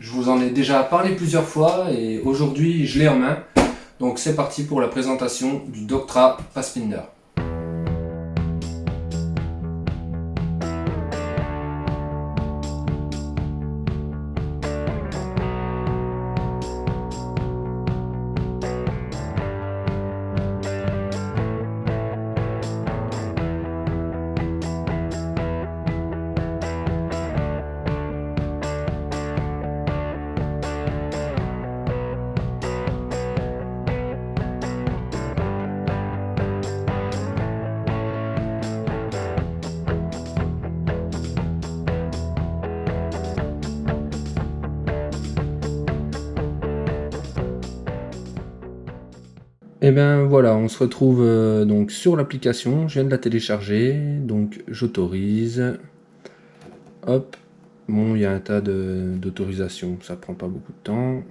Je vous en ai déjà parlé plusieurs fois et aujourd'hui je l'ai en main. Donc c'est parti pour la présentation du Doctra Pathfinder. Et bien voilà, on se retrouve donc sur l'application, je viens de la télécharger, donc j'autorise, hop, bon il y a un tas d'autorisations, ça prend pas beaucoup de temps,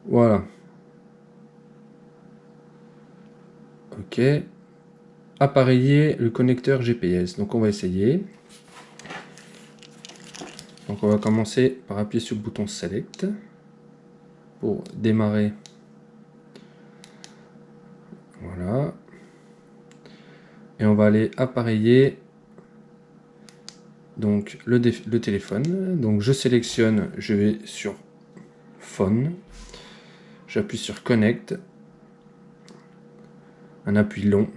voilà, ok, appareiller le connecteur GPS, donc on va essayer, donc on va commencer par appuyer sur le bouton Select, pour démarrer, voilà, et on va aller appareiller donc le téléphone. Donc je sélectionne, je vais sur Phone, j'appuie sur Connect, un appui long,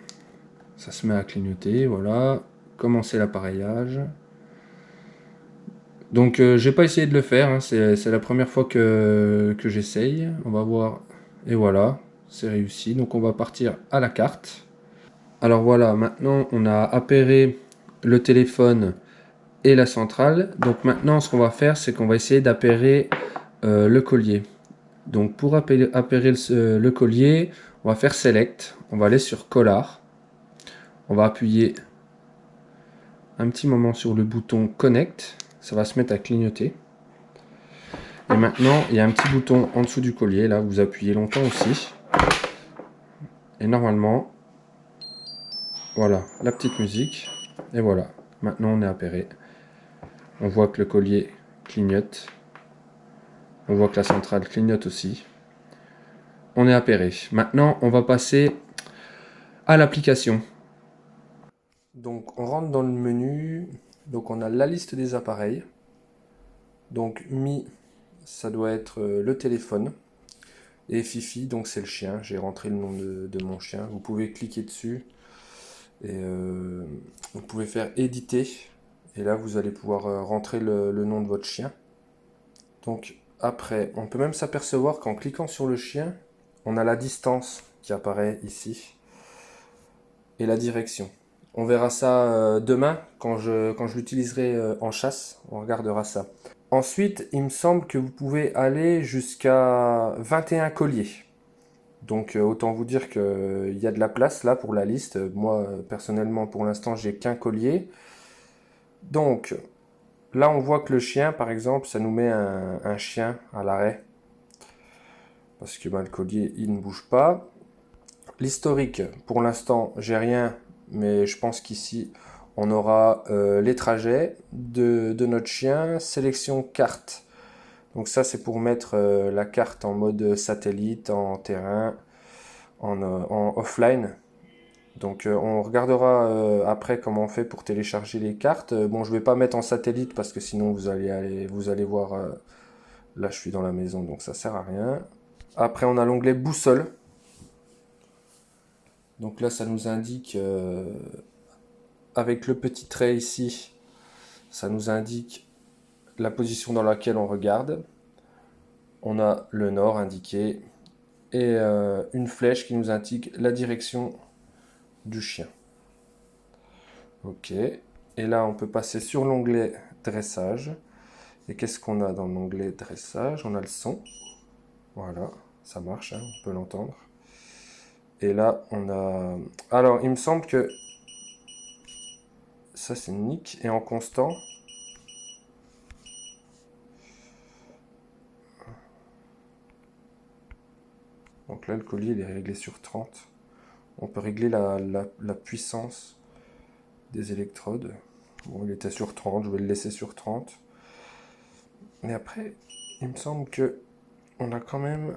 ça se met à clignoter, voilà, commencer l'appareillage. Donc j'ai pas essayé de le faire, hein, c'est la première fois que j'essaye, on va voir, et voilà, c'est réussi. Donc on va partir à la carte. Alors voilà, maintenant on a appairé le téléphone et la centrale. Donc maintenant ce qu'on va faire, c'est qu'on va essayer d'appairer le collier. Donc pour appairer le collier, on va faire Select, on va aller sur Collar, on va appuyer un petit moment sur le bouton Connect, ça va se mettre à clignoter. Et maintenant, il y a un petit bouton en dessous du collier, là, vous appuyez longtemps aussi. Et normalement, voilà, la petite musique. Et voilà, maintenant on est appairé. On voit que le collier clignote. On voit que la centrale clignote aussi. On est appairé. Maintenant, on va passer à l'application. Donc, on rentre dans le menu. Donc, on a la liste des appareils. Donc, Mi, ça doit être le téléphone. Et Fifi, donc c'est le chien. J'ai rentré le nom de mon chien. Vous pouvez cliquer dessus. Et vous pouvez faire éditer. Et là, vous allez pouvoir rentrer le nom de votre chien. Donc, après, on peut même s'apercevoir qu'en cliquant sur le chien, on a la distance qui apparaît ici. Et la direction. On verra ça demain quand je l'utiliserai en chasse. On regardera ça. Ensuite, il me semble que vous pouvez aller jusqu'à 21 colliers. Donc autant vous dire qu'il y a de la place là pour la liste. Moi personnellement pour l'instant j'ai qu'un collier. Donc là on voit que le chien par exemple ça nous met un chien à l'arrêt. Parce que le collier il ne bouge pas. L'historique pour l'instant j'ai rien. Mais je pense qu'ici on aura les trajets de notre chien. Sélection carte. Donc ça c'est pour mettre la carte en mode satellite, en terrain, en offline. Donc on regardera après comment on fait pour télécharger les cartes. Bon je vais pas mettre en satellite parce que sinon vous allez voir, là je suis dans la maison donc ça sert à rien. Après on a l'onglet boussole. Donc là ça nous indique avec le petit trait ici, ça nous indique la position dans laquelle on regarde. On a le nord indiqué et une flèche qui nous indique la direction du chien. Ok. Et là, on peut passer sur l'onglet dressage. Et qu'est-ce qu'on a dans l'onglet dressage? On a le son. Voilà, ça marche, hein, on peut l'entendre. Et là, on a... Alors, il me semble que ça, c'est Nick. Et en constant... Donc là, le collier, il est réglé sur 30. On peut régler la puissance des électrodes. Bon, il était sur 30, je vais le laisser sur 30. Mais après, il me semble que on a quand même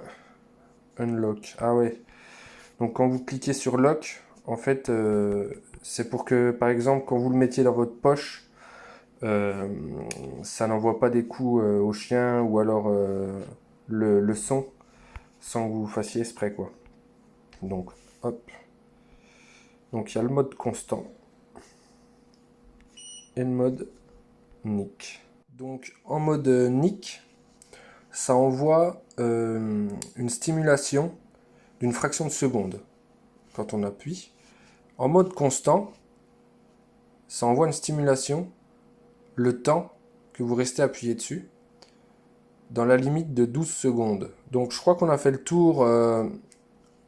unlock. Ah ouais. Donc quand vous cliquez sur lock, en fait, c'est pour que, par exemple, quand vous le mettiez dans votre poche, euh, ça n'envoie pas des coups au chien ou alors le son sans que vous fassiez exprès, quoi. Donc, hop. Donc il y a le mode constant et le mode nick. Donc en mode nick, ça envoie une stimulation d'une fraction de seconde quand on appuie. En mode constant, ça envoie une stimulation le temps que vous restez appuyé dessus dans la limite de 12 secondes. Donc je crois qu'on a fait le tour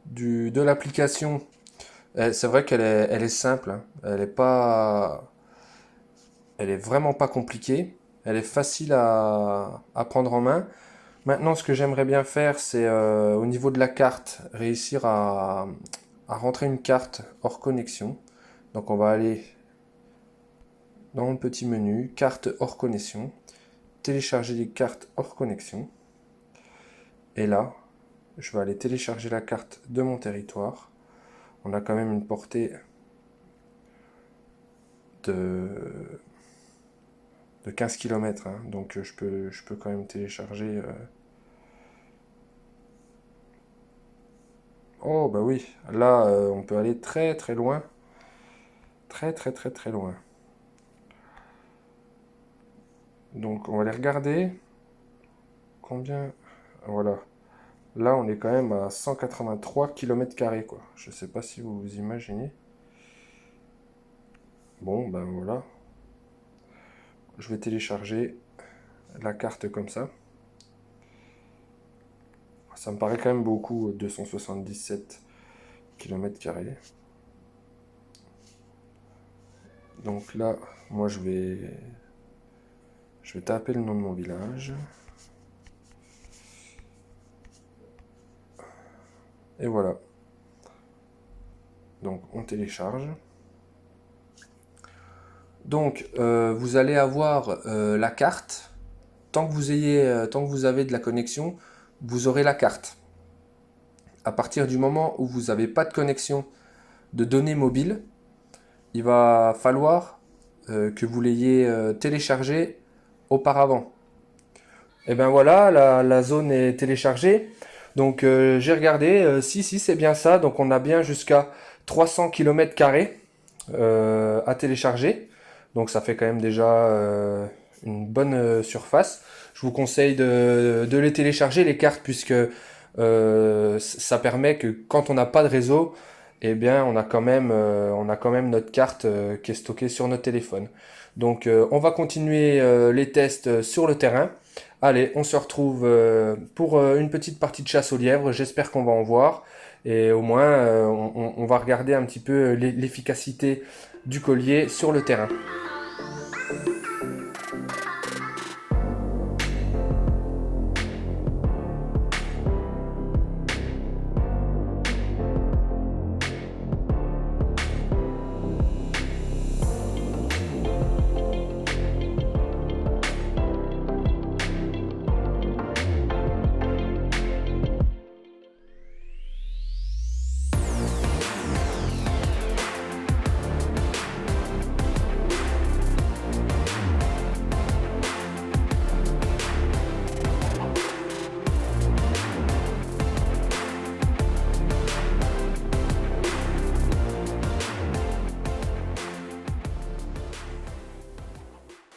de l'application. C'est vrai elle est simple, hein. Elle est vraiment pas compliquée. Elle est facile à prendre en main. Maintenant, ce que j'aimerais bien faire, c'est au niveau de la carte, réussir à rentrer une carte hors connexion. Donc on va aller dans le petit menu, carte hors connexion, télécharger les cartes hors connexion. Et là, je vais aller télécharger la carte de mon territoire. On a quand même une portée de, de 15 km, hein, donc je peux quand même télécharger. Oh bah oui, là on peut aller très très loin. Très très très très loin. Donc on va aller regarder combien. Voilà. Là on est quand même à 183 km², quoi. Je sais pas si vous vous imaginez. Bon ben voilà. Je vais télécharger la carte comme ça. Ça me paraît quand même beaucoup, 277 km². Donc là, moi je vais taper le nom de mon village. Et voilà. Donc on télécharge. Donc vous allez avoir la carte. Tant que vous avez de la connexion, vous aurez la carte. À partir du moment où vous n'avez pas de connexion de données mobiles, il va falloir que vous l'ayez téléchargée auparavant. Et ben voilà, la zone est téléchargée. Donc j'ai regardé, si c'est bien ça, donc on a bien jusqu'à 300 km² à télécharger. Donc ça fait quand même déjà une bonne surface. Je vous conseille de les télécharger, les cartes, puisque ça permet que quand on n'a pas de réseau, eh bien on a quand même notre carte qui est stockée sur notre téléphone. Donc on va continuer les tests sur le terrain. Allez, on se retrouve pour une petite partie de chasse au lièvre. J'espère qu'on va en voir. Et au moins, on va regarder un petit peu l'efficacité du collier sur le terrain.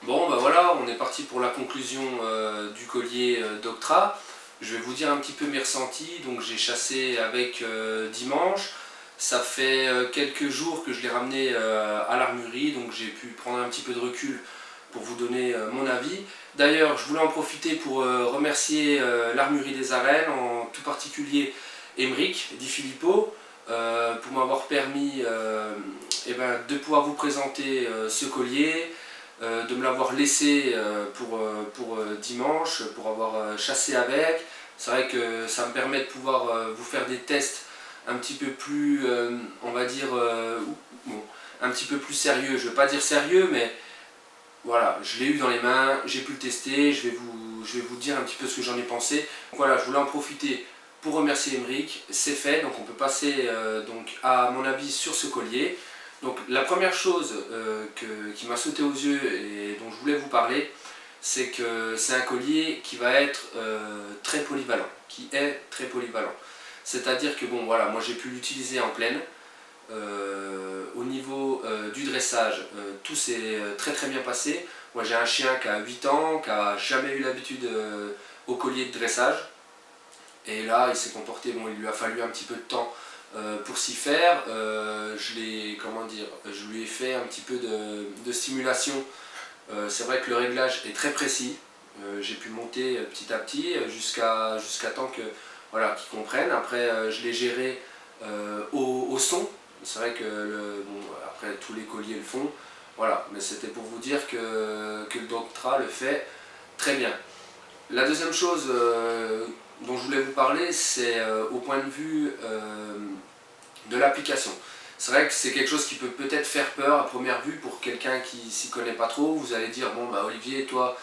Bon, bah voilà, on est parti pour la conclusion du collier d'Octra. Je vais vous dire un petit peu mes ressentis. Donc j'ai chassé avec dimanche. Ça fait quelques jours que je l'ai ramené à l'armurerie, donc j'ai pu prendre un petit peu de recul pour vous donner mon avis. D'ailleurs, je voulais en profiter pour remercier l'armurerie des Arènes, en tout particulier Émeric Di Filippo, pour m'avoir permis eh ben, de pouvoir vous présenter ce collier, de me l'avoir laissé pour dimanche, pour avoir chassé avec. C'est vrai que ça me permet de pouvoir vous faire des tests un petit peu plus, on va dire, bon, un petit peu plus sérieux. Je ne veux pas dire sérieux, mais voilà, je l'ai eu dans les mains, j'ai pu le tester, je vais je vais vous dire un petit peu ce que j'en ai pensé. Donc voilà, je voulais en profiter pour remercier Aymeric, c'est fait, donc on peut passer donc à mon avis sur ce collier. Donc la première chose qui m'a sauté aux yeux et dont je voulais vous parler, c'est que c'est un collier qui va être très polyvalent, qui est très polyvalent. C'est-à-dire que bon voilà, moi j'ai pu l'utiliser en pleine. Au niveau du dressage, tout s'est très très bien passé. Moi j'ai un chien qui a 8 ans, qui n'a jamais eu l'habitude au collier de dressage. Et là il s'est comporté, bon il lui a fallu un petit peu de temps pour s'y faire. Je lui ai fait un petit peu de stimulation. C'est vrai que le réglage est très précis. J'ai pu monter petit à petit jusqu'à temps que voilà, qu'ils comprennent. Après je l'ai géré au son. C'est vrai que bon, après tous les colliers le font. Voilà, mais c'était pour vous dire que le Doctra le fait très bien. La deuxième chose dont je voulais vous parler, c'est au point de vue de l'application. C'est vrai que c'est quelque chose qui peut peut-être faire peur à première vue pour quelqu'un qui s'y connaît pas trop. Vous allez dire, bon bah Olivier, toi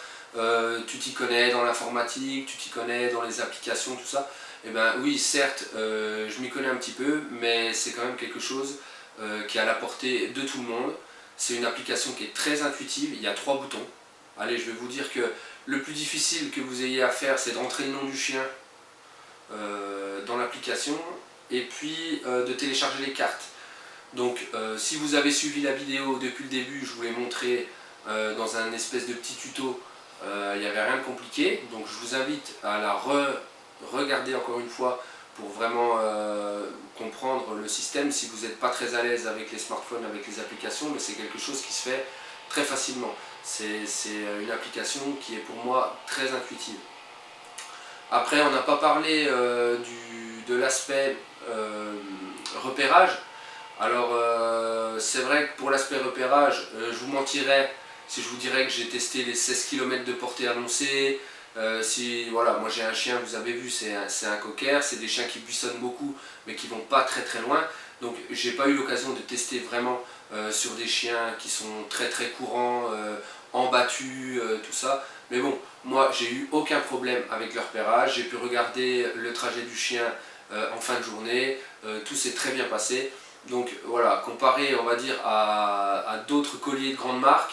tu t'y connais dans l'informatique, tu t'y connais dans les applications, tout ça. Et ben oui, certes, je m'y connais un petit peu, mais c'est quand même quelque chose qui est à la portée de tout le monde. C'est une application qui est très intuitive, il y a 3 boutons. Allez, je vais vous dire que le plus difficile que vous ayez à faire, c'est de rentrer le nom du chien dans l'application et puis de télécharger les cartes. Donc si vous avez suivi la vidéo depuis le début, je vous l'ai montré dans un espèce de petit tuto, il n'y avait rien de compliqué. Donc je vous invite à la regarder encore une fois pour vraiment comprendre le système si vous n'êtes pas très à l'aise avec les smartphones, avec les applications, mais c'est quelque chose qui se fait très facilement. C'est une application qui est pour moi très intuitive. Après on n'a pas parlé de l'aspect repérage. Alors c'est vrai que pour l'aspect repérage, je vous mentirais si je vous dirais que j'ai testé les 16 km de portée annoncée. Si voilà, moi j'ai un chien, vous avez vu, c'est un cocker, c'est des chiens qui buissonnent beaucoup mais qui vont pas très très loin. Donc j'ai pas eu l'occasion de tester vraiment sur des chiens qui sont très très courants, en battu, tout ça. Mais bon, moi j'ai eu aucun problème avec le repérage, j'ai pu regarder le trajet du chien en fin de journée, tout s'est très bien passé. Donc voilà, comparé on va dire à d'autres colliers de grande marque,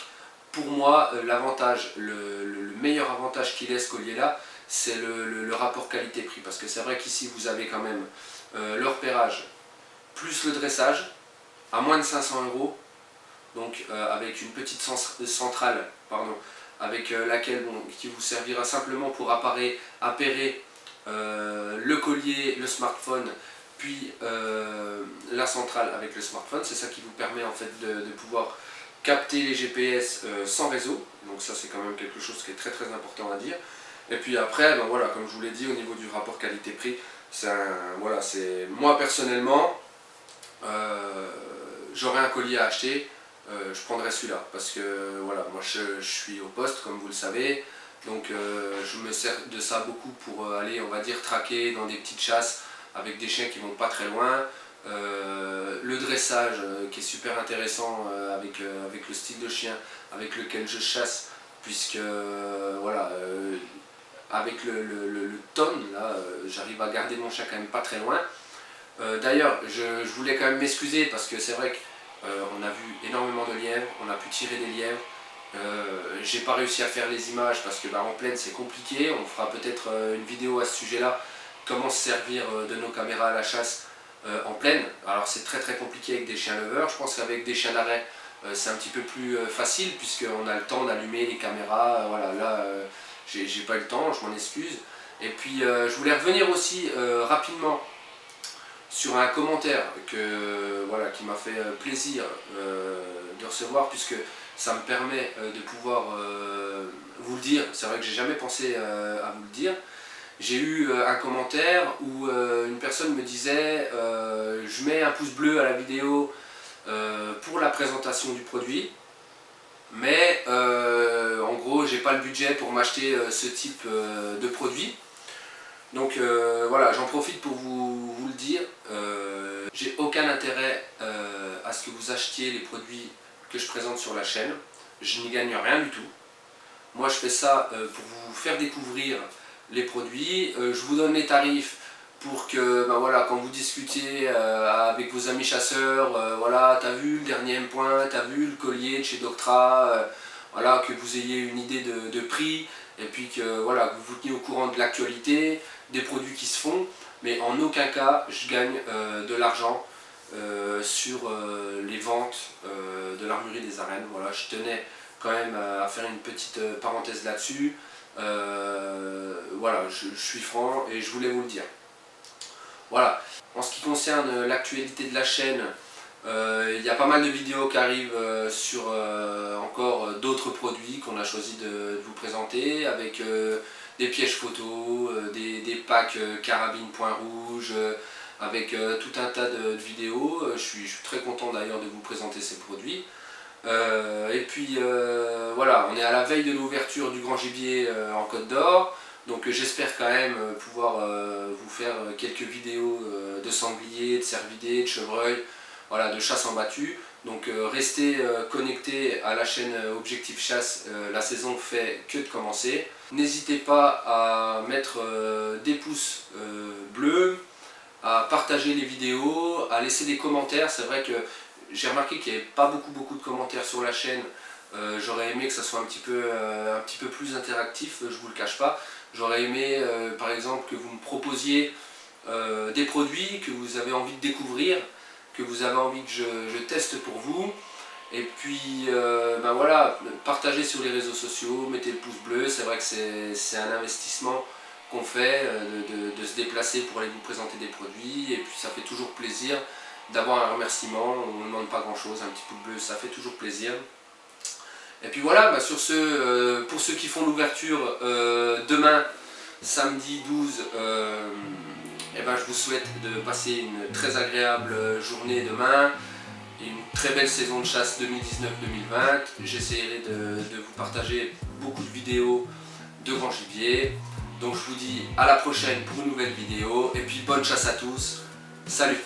pour moi l'avantage, le meilleur avantage qu'il ait ce collier là, c'est le rapport qualité-prix. Parce que c'est vrai qu'ici vous avez quand même le repérage plus le dressage à moins de 500 €. Donc avec une petite centrale, pardon, avec laquelle qui vous servira simplement pour appairer le collier, le smartphone, puis la centrale avec le smartphone. C'est ça qui vous permet en fait de pouvoir capter les GPS sans réseau. Donc ça c'est quand même quelque chose qui est très très important à dire. Et puis après, ben voilà, comme je vous l'ai dit, au niveau du rapport qualité-prix, voilà, moi personnellement, j'aurais un collier à acheter, je prendrais celui-là parce que voilà, moi je suis au poste comme vous le savez, donc je me sers de ça beaucoup pour aller, on va dire, traquer dans des petites chasses avec des chiens qui vont pas très loin. Le dressage qui est super intéressant avec le style de chien avec lequel je chasse, puisque voilà, avec le tone là, j'arrive à garder mon chien quand même pas très loin. D'ailleurs, je voulais quand même m'excuser parce que c'est vrai qu'on a vu énormément de lièvres, on a pu tirer des lièvres. J'ai pas réussi à faire les images parce que bah, en pleine c'est compliqué. On fera peut-être une vidéo à ce sujet-là, comment se servir de nos caméras à la chasse en pleine. Alors c'est très très compliqué avec des chiens leveurs. Je pense qu'avec des chiens d'arrêt c'est un petit peu plus facile puisqu'on a le temps d'allumer les caméras. Voilà, là j'ai pas eu le temps, je m'en excuse. Et puis je voulais revenir aussi rapidement sur un commentaire voilà, qui m'a fait plaisir de recevoir, puisque ça me permet de pouvoir vous le dire. C'est vrai que j'ai jamais pensé à vous le dire. J'ai eu un commentaire où une personne me disait je mets un pouce bleu à la vidéo pour la présentation du produit, mais en gros j'ai pas le budget pour m'acheter ce type de produit. Donc voilà, j'en profite pour vous le dire, j'ai aucun intérêt à ce que vous achetiez les produits que je présente sur la chaîne, je n'y gagne rien du tout. Moi je fais ça pour vous faire découvrir les produits. Je vous donne les tarifs pour que ben voilà, quand vous discutez avec vos amis chasseurs, voilà, t'as vu le dernier M-Point, t'as vu le collier de chez Doctra, voilà, que vous ayez une idée de prix et puis que, voilà, que vous vous teniez au courant de l'actualité, des produits qui se font, mais en aucun cas je gagne de l'argent sur les ventes de l'armurerie des arènes. Voilà, je tenais quand même à faire une petite parenthèse là-dessus. Voilà, je suis franc et je voulais vous le dire. Voilà. En ce qui concerne l'actualité de la chaîne, il y a pas mal de vidéos qui arrivent sur encore d'autres produits qu'on a choisi de vous présenter, avec des pièges photos, des packs carabine point rouge, avec tout un tas de vidéos. Je suis très content d'ailleurs de vous présenter ces produits. Et puis voilà, on est à la veille de l'ouverture du Grand Gibier en Côte d'Or. Donc j'espère quand même pouvoir vous faire quelques vidéos de sangliers, de cervidés, de chevreuils, voilà, de chasse en battu. Donc restez connectés à la chaîne Objectif Chasse, la saison fait que de commencer. N'hésitez pas à mettre des pouces bleus, à partager les vidéos, à laisser des commentaires. C'est vrai que j'ai remarqué qu'il n'y avait pas beaucoup de commentaires sur la chaîne. J'aurais aimé que ça soit un petit peu plus interactif, je vous le cache pas. J'aurais aimé par exemple que vous me proposiez des produits que vous avez envie de découvrir, que vous avez envie que je teste pour vous. Et puis ben voilà, partagez sur les réseaux sociaux, mettez le pouce bleu. C'est vrai que c'est un investissement qu'on fait de se déplacer pour aller vous présenter des produits. Et puis ça fait toujours plaisir d'avoir un remerciement. On ne demande pas grand chose, un petit pouce bleu, ça fait toujours plaisir. Et puis voilà, bah sur ce, pour ceux qui font l'ouverture demain, samedi 12, et ben je vous souhaite de passer une très agréable journée demain, et une très belle saison de chasse 2019-2020. J'essaierai de vous partager beaucoup de vidéos de grand gibier. Donc je vous dis à la prochaine pour une nouvelle vidéo, et puis bonne chasse à tous, salut!